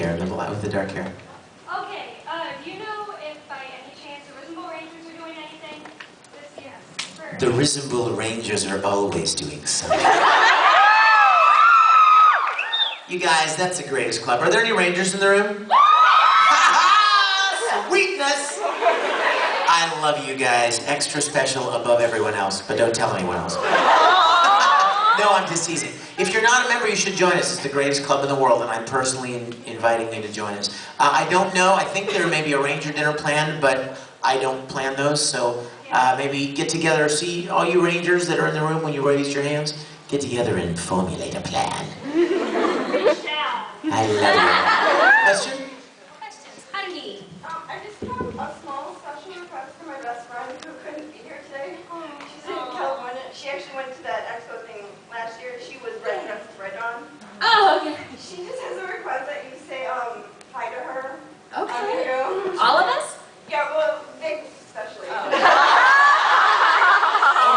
hair, the black with the dark hair. Okay, do you know if by any chance the Rhythm Rangers are doing anything this year? The Rhythm Rangers are always doing something. You guys, that's the greatest club. Are there any Rangers in the room? Sweetness! I love you guys. Extra special above everyone else, but don't tell anyone else. No, I'm just teasing. If you're not a member, you should join us. It's the greatest club in the world, and I'm personally inviting you to join us. I don't know. I think there may be a Ranger dinner planned, but I don't plan those, so maybe get together. See all you Rangers that are in the room when you raise your hands. Get together and formulate a plan. I love you. Question? Questions. How do you? I just have a small special request for my best friend who couldn't be here today. She's in California. She actually went to that expo thing last year. She was red dressed as Red Dawn. Oh, okay. She just has a request that you say hi to her. Okay. All of us? Yeah, well, Vic especially. Oh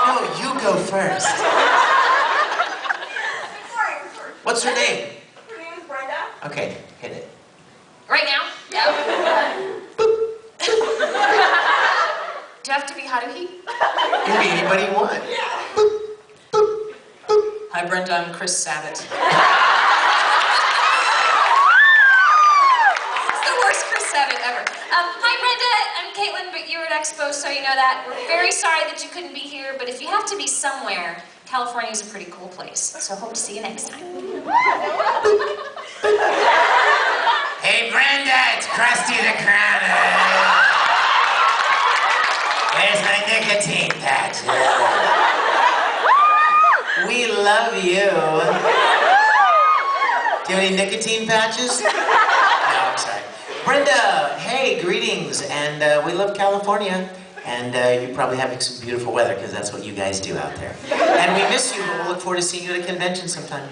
no, you go first. What's her name? Her name is Brenda. Okay, hit it. Right now? Yep. Do you have to be Haruhi? It can be anybody you want. Yeah. Hi Brenda, I'm Chris Sabat. It's the worst Chris Sabat ever. Hi Brenda, I'm Caitlin, but you were at Expo, so you know that. We're very sorry that you couldn't be here, but if you have to be somewhere, California is a pretty cool place, so hope to see you next time. Hey Brenda, it's Krusty the Crowner. Where's my nicotine patch? We love you. Do you have any nicotine patches? No, I'm sorry. Brenda, hey, greetings, and we love California. And you probably having some beautiful weather, because that's what you guys do out there. And we miss you, but we'll look forward to seeing you at a convention sometime.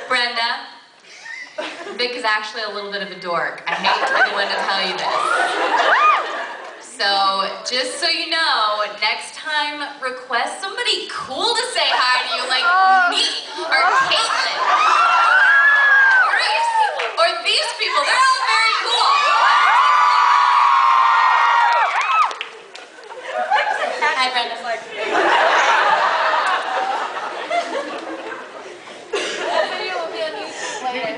Brenda, Vic is actually a little bit of a dork. I hate to be the one to tell you this. So, just so you know, next time, request somebody cool to say hi to you, like me or Caitlin. Or these people, they're all very cool. Hi, Brenda. That video will be on YouTube later.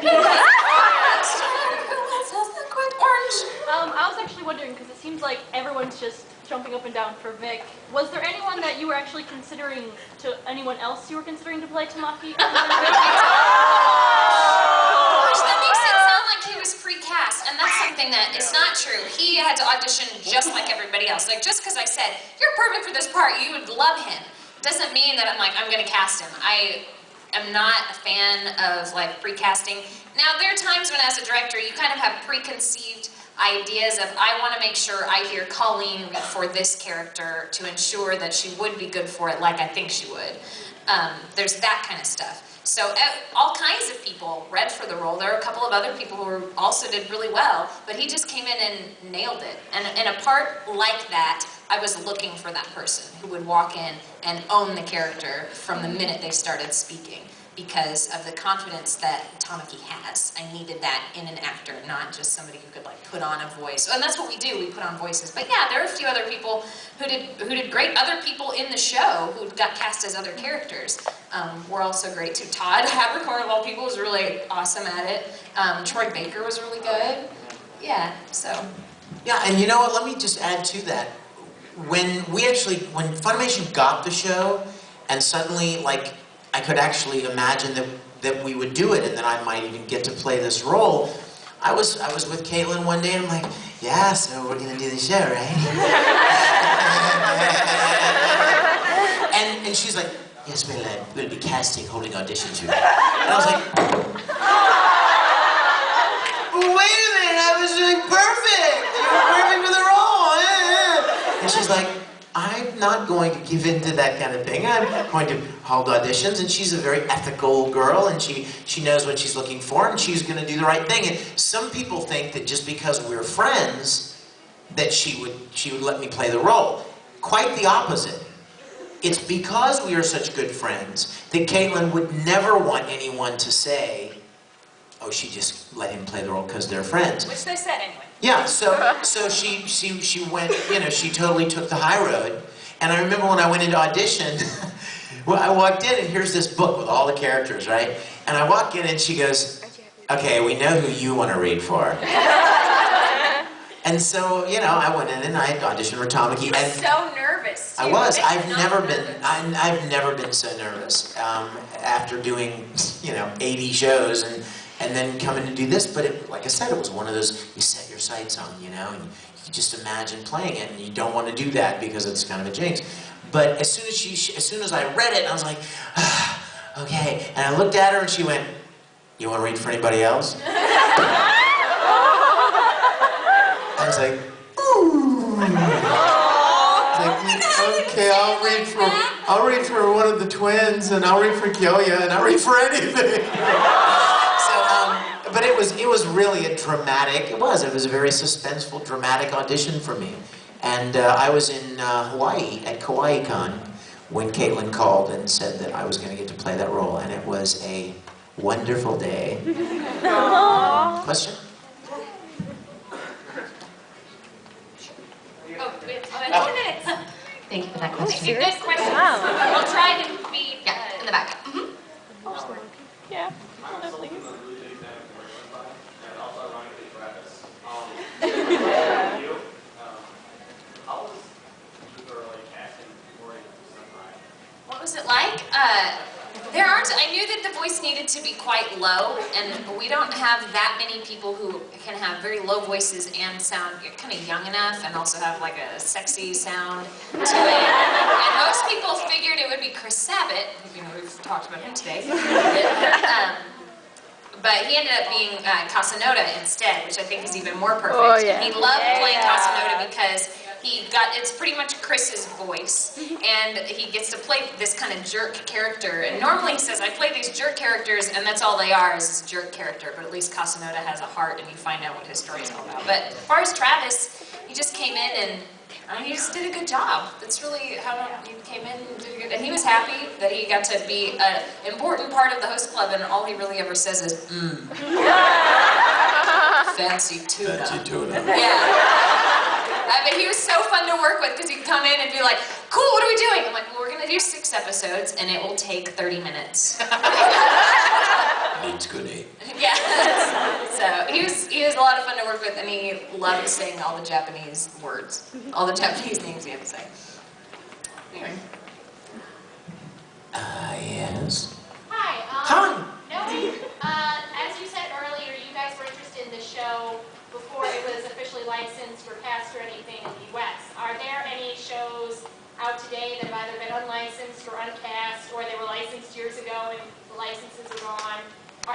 I was actually wondering, because it seems like everyone's just jumping up and down for Vic. Was there anyone that you were actually considering anyone else you were considering to play Tamaki? Pre-cast, and that's something that is not true. He had to audition just like everybody else. Like, just because I said, you're perfect for this part, you would love him, doesn't mean that I'm like, I'm going to cast him. I am not a fan of, like, pre-casting. Now, there are times when, as a director, you kind of have preconceived ideas of, I want to make sure I hear Colleen read for this character to ensure that she would be good for it like I think she would. There's that kind of stuff. So all kinds of people read for the role. There are a couple of other people who also did really well, but he just came in and nailed it. And in a part like that, I was looking for that person who would walk in and own the character from the minute they started speaking, because of the confidence that Tamaki has. I needed that in an actor, not just somebody who could, like, put on a voice. And that's what we do, we put on voices. But yeah, there are a few other people who did great. Other people in the show who got cast as other characters were also great too. Todd Habercorn, of all people, was really awesome at it. Troy Baker was really good. Yeah, so. Yeah, and you know what, let me just add to that. When Funimation got the show, and suddenly, like, I could actually imagine that we would do it, and that I might even get to play this role. I was with Caitlin one day, and I'm like, yeah, so we're gonna do the show, right? and she's like, yes, we'll be casting, holding auditions here. And I was like, wait a minute, I was doing perfect! You were perfect for the role! And she's like, I'm not going to give in to that kind of thing. I'm going to hold auditions, and she's a very ethical girl, and she knows what she's looking for, and she's going to do the right thing. And some people think that just because we're friends, that she would let me play the role. Quite the opposite. it's because we are such good friends that Caitlin would never want anyone to say, oh, she just let him play the role because they're friends. Which they said anyway. Yeah, so she went, you know, she totally took the high road. And I remember when I went into audition, well, I walked in and here's this book with all the characters, right? And I walk in and she goes, okay, we know who you want to read for. And so, you know, I went in and I auditioned for Tom McGee. You were so nervous. Too. I was. I've Nervous. never been so nervous after doing, you know, 80 shows and then coming to do this. But it, like I said, it was one of those you set your sights on, you know, and you just imagine playing it, and you don't want to do that because it's kind of a jinx. But as soon as I read it, I was like, ah, okay. And I looked at her and she went, "You want to read for anybody else?" I was like, ooh. Like, okay, I'll read for one of the twins, and I'll read for Kyoya, and I'll read for anything. So, but it was really a dramatic. It was a very suspenseful, dramatic audition for me. And I was in Hawaii at KawaiiCon when Caitlin called and said that I was going to get to play that role, and it was a wonderful day. Question? Oh, we have 10 minutes. Thank you for that question. Good question. We'll try to be In the back. Yeah. What was it like? I knew that the voice needed to be quite low, and we don't have that many people who can have very low voices and sound kind of young enough and also have like a sexy sound to it. And most people figured it would be Chris Sabat, you know, we've talked about him today. But he ended up being Casanova instead, which I think is even more perfect. Oh, yeah. He loved playing Casanova because it's pretty much Chris's voice, and he gets to play this kind of jerk character. And normally he says, I play these jerk characters, and that's all they are, is this jerk character. But at least Casanova has a heart, and you find out what his story's all about. But as far as Travis, he just came in and he just did a good job. That's really how he came in and did good. And he was happy that he got to be an important part of the host club, and all he really ever says is, fancy tuna. Fancy tuna. Yeah. But he was so fun to work with because he'd come in and be like, cool, what are we doing? I'm like, well, we're going to do 6 episodes, and it will take 30 minutes. Needs good eat. Yeah. So he was a lot of fun to work with, and he loved saying all the Japanese words, all the Japanese names he had to say. Anyway. Yes. Hi. Hi. No, as you said earlier, you guys were interested in the show before it was officially licensed or cast or anything in the U.S. Are there any shows out today that have either been unlicensed or uncast, or they were licensed years ago and the licenses are gone?